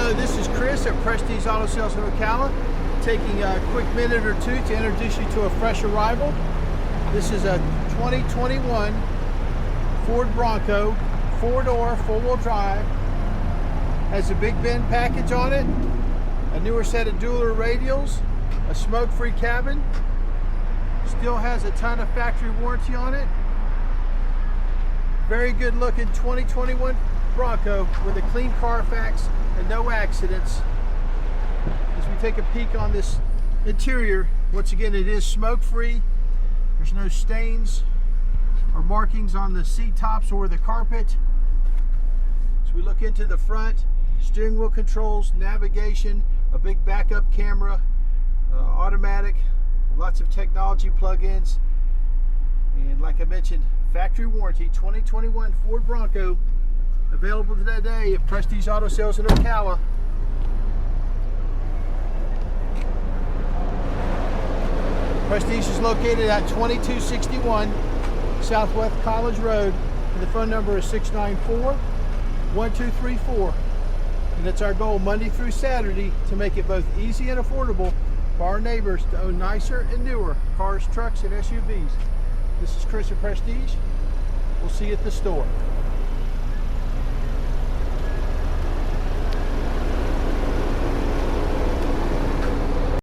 Hello, this is Chris at Prestige Auto Sales in Ocala, taking a quick minute or two to introduce you to a fresh arrival. This is a 2021 Ford Bronco, 4-door, 4-wheel drive. Has a big bin package on it, a newer set of dual radials, a smoke-free cabin. Still has a ton of factory warranty on it. Very good looking 2021 Bronco with a clean Carfax and no accidents. As we take a peek on this interior, once again it is smoke free. There's no stains or markings on the seat tops or the carpet. As we look into the front, steering wheel controls, navigation, a big backup camera, automatic, lots of technology plug-ins, and like I mentioned, factory warranty 2021 Ford Bronco, available today at Prestige Auto Sales in Ocala. Prestige is located at 2261 Southwest College Road, and the phone number is 694-1234. And it's our goal Monday through Saturday to make it both easy and affordable for our neighbors to own nicer and newer cars, trucks, and SUVs. This is Chris at Prestige. We'll see you at the store.